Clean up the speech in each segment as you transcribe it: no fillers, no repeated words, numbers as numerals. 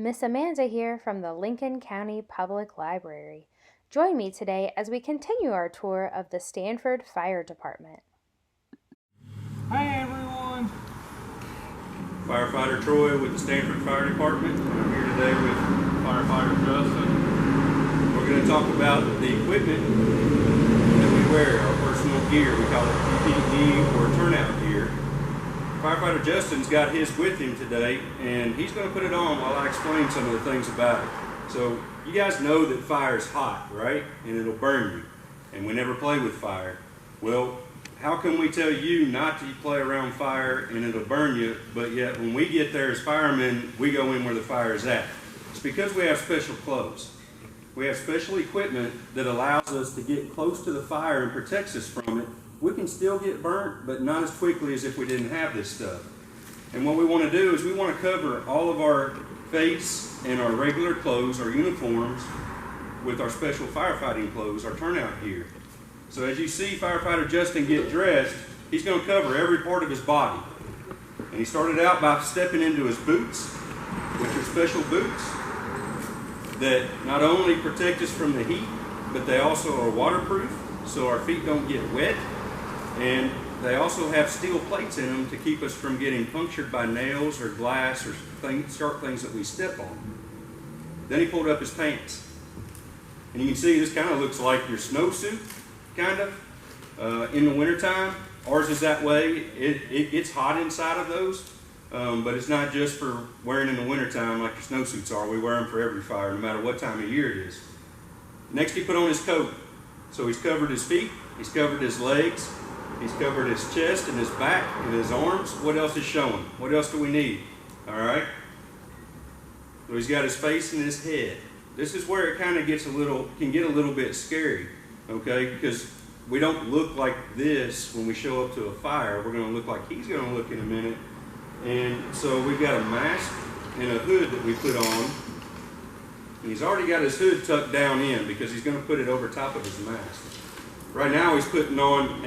Miss Amanda here from the Lincoln County Public Library. Join me today as we continue our tour of the Stanford Fire Department. Hi everyone! Firefighter Troy with the Stanford Fire Department. I'm here today with Firefighter Justin. We're going to talk about the equipment that we wear, our personal gear. We call it PPE or turnout gear. Firefighter Justin's got his with him today, and he's going to put it on while I explain some of the things about it. So you guys know that fire is hot, right? And it'll burn you. And we never play with fire. Well, how can we tell you not to play around fire and it'll burn you, but yet when we get there as firemen, we go in where the fire is at? It's because we have special clothes. We have special equipment that allows us to get close to the fire and protects us from it. We can still get burnt, but not as quickly as if we didn't have this stuff. And what we want to do is we want to cover all of our face and our regular clothes, our uniforms, with our special firefighting clothes, our turnout gear. So as you see Firefighter Justin get dressed, he's going to cover every part of his body. And he started out by stepping into his boots, which are special boots that not only protect us from the heat, but they also are waterproof, so our feet don't get wet. And they also have steel plates in them to keep us from getting punctured by nails or glass or sharp things that we step on. Then he pulled up his pants. And you can see this kind of looks like your snowsuit, kind of, in the wintertime. Ours is that way. It gets hot inside of those, but it's not just for wearing in the wintertime like your snowsuits are. We wear them for every fire, no matter what time of year it is. Next, he put on his coat. So he's covered his feet, he's covered his legs, he's covered his chest and his back and his arms. What else is showing? What else do we need? All right. So he's got his face and his head. This is where it kind of can get a little bit scary, okay? Because we don't look like this when we show up to a fire. We're going to look like he's going to look in a minute. And so we've got a mask and a hood that we put on. And he's already got his hood tucked down in because he's going to put it over top of his mask. Right now he's putting on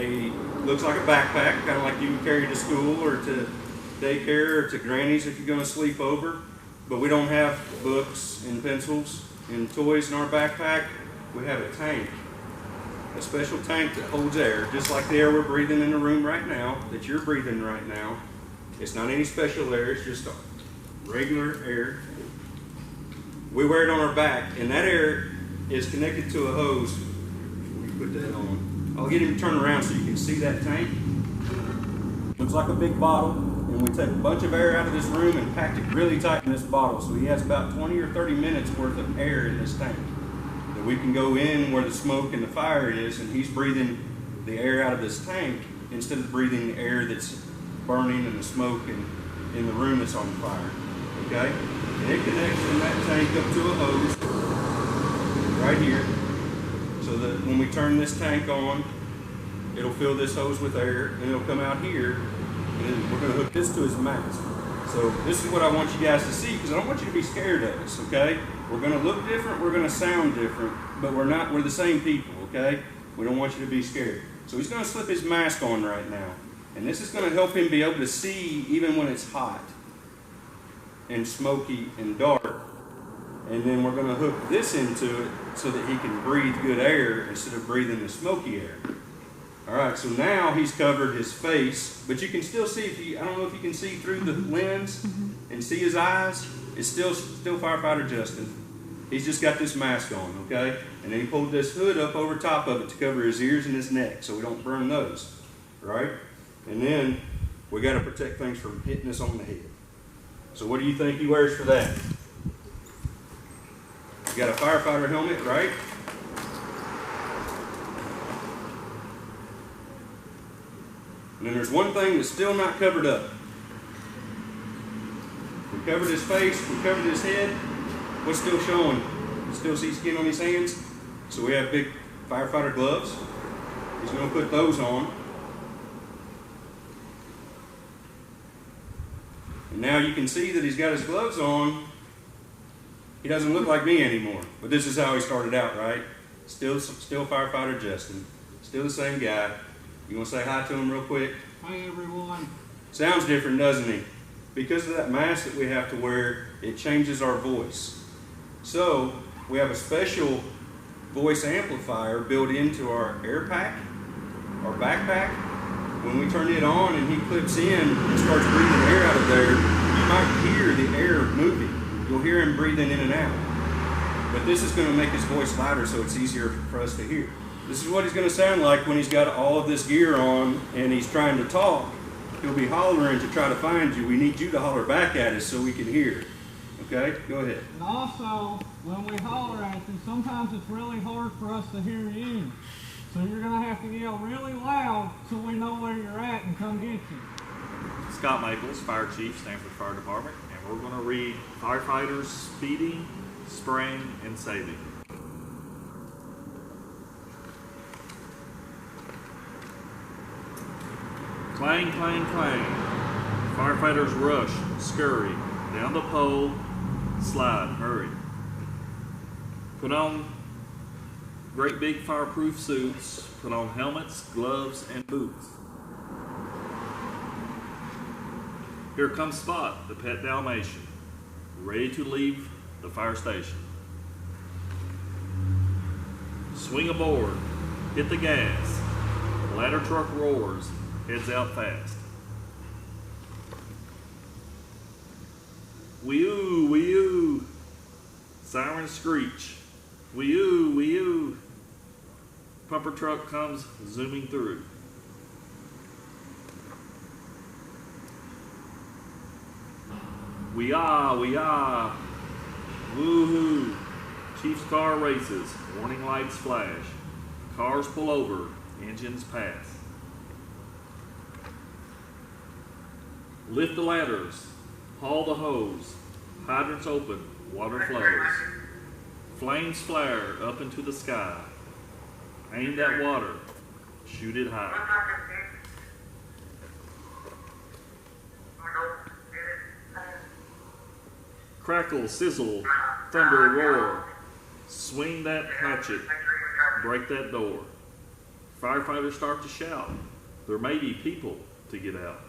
looks like a backpack, kind of like you can carry to school or to daycare or to granny's if you're going to sleep over. But we don't have books and pencils and toys in our backpack. We have a tank, a special tank that holds air, just like the air we're breathing in the room right now, that you're breathing right now. It's not any special air, it's just regular air. We wear it on our back, and that air is connected to a hose. We put that on. I'll get him to turn around so you can see that tank. Looks like a big bottle, and we take a bunch of air out of this room and packed it really tight in this bottle. So he has about 20 or 30 minutes worth of air in this tank that we can go in where the smoke and the fire is, and he's breathing the air out of this tank instead of breathing the air that's burning and the smoke and in the room that's on fire. Okay? And it connects from that tank up to a hose right here, so that when we turn this tank on, it'll fill this hose with air, and it'll come out here, and then we're going to hook this to his mask. So this is what I want you guys to see, because I don't want you to be scared of us, okay? We're going to look different, we're going to sound different, but we're the same people, okay? We don't want you to be scared. So he's going to slip his mask on right now, and this is going to help him be able to see even when it's hot and smoky and dark. And then we're going to hook this into it so that he can breathe good air instead of breathing the smoky air. All right, so now he's covered his face, but you can still see, I don't know if you can see through the lens and see his eyes. It's still Firefighter Justin. He's just got this mask on, okay? And then he pulled this hood up over top of it to cover his ears and his neck so we don't burn those, right? And then we got to protect things from hitting us on the head. So what do you think he wears for that? You got a firefighter helmet, right? And then there's one thing that's still not covered up. We covered his face, we covered his head. What's still showing? You still see skin on his hands? So we have big firefighter gloves. He's going to put those on. And now you can see that he's got his gloves on. He doesn't look like me anymore. But this is how he started out, right? Still Firefighter Justin. Still the same guy. You want to say hi to him real quick? Hi everyone. Sounds different, doesn't he? because of that mask that we have to wear, it changes our voice. So we have a special voice amplifier built into our air pack, our backpack. When we turn it on and he clips in and starts breathing air out of there, you might hear the air moving. You'll hear him breathing in and out. But this is going to make his voice louder so it's easier for us to hear. This is what he's going to sound like when he's got all of this gear on and he's trying to talk. He'll be hollering to try to find you. We need you to holler back at us so we can hear. Okay? Go ahead. And also, when we holler at you, sometimes it's really hard for us to hear you. So you're going to have to yell really loud so we know where you're at and come get you. Scott Maples, Fire Chief, Stanford Fire Department, and we're going to read Firefighters Speeding, Spraying, and Saving. Clang, clang, clang. Firefighters rush, scurry, down the pole, slide, hurry. Put on great big fireproof suits, put on helmets, gloves, and boots. Here comes Spot, the pet Dalmatian, ready to leave the fire station. Swing aboard, hit the gas, ladder truck roars, heads out fast. Wee-oo, wee-oo, sirens screech, wee-oo, wee-oo, pumper truck comes zooming through. Wee-ah, woo-hoo, Chief's car races, warning lights flash, cars pull over, engines pass. Lift the ladders, haul the hose, hydrants open, water flows. Flames flare up into the sky, aim that water, shoot it high. Crackle, sizzle, thunder, roar, swing that hatchet, break that door. Firefighters start to shout, there may be people to get out.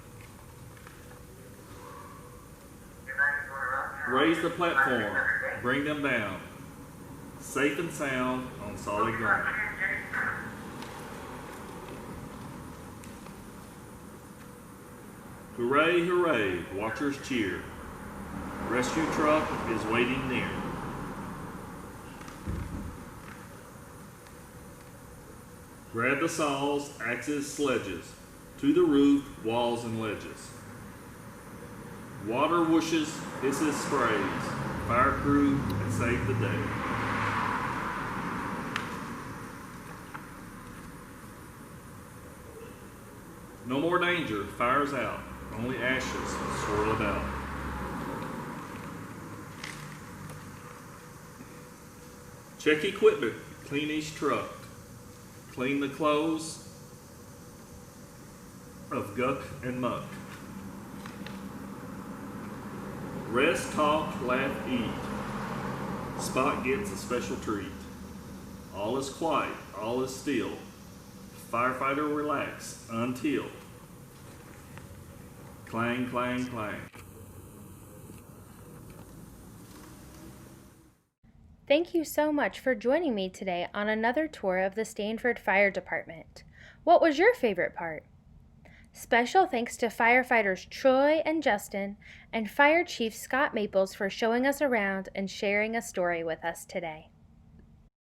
Raise the platform, bring them down, safe and sound on solid ground. Hooray, hooray, watchers cheer. Rescue truck is waiting near. Grab the saws, axes, sledges, to the roof, walls, and ledges. Water whooshes, hisses, sprays, fire crew, and save the day. No more danger, fire's out, only ashes swirl about. Check equipment, clean each truck, clean the clothes of guck and muck. Rest, talk, laugh, eat. Spot gets a special treat. All is quiet, all is still. Firefighter relax until. Clang, clang, clang. Thank you so much for joining me today on another tour of the Stanford Fire Department. What was your favorite part? Special thanks to firefighters Troy and Justin and Fire Chief Scott Maples for showing us around and sharing a story with us today.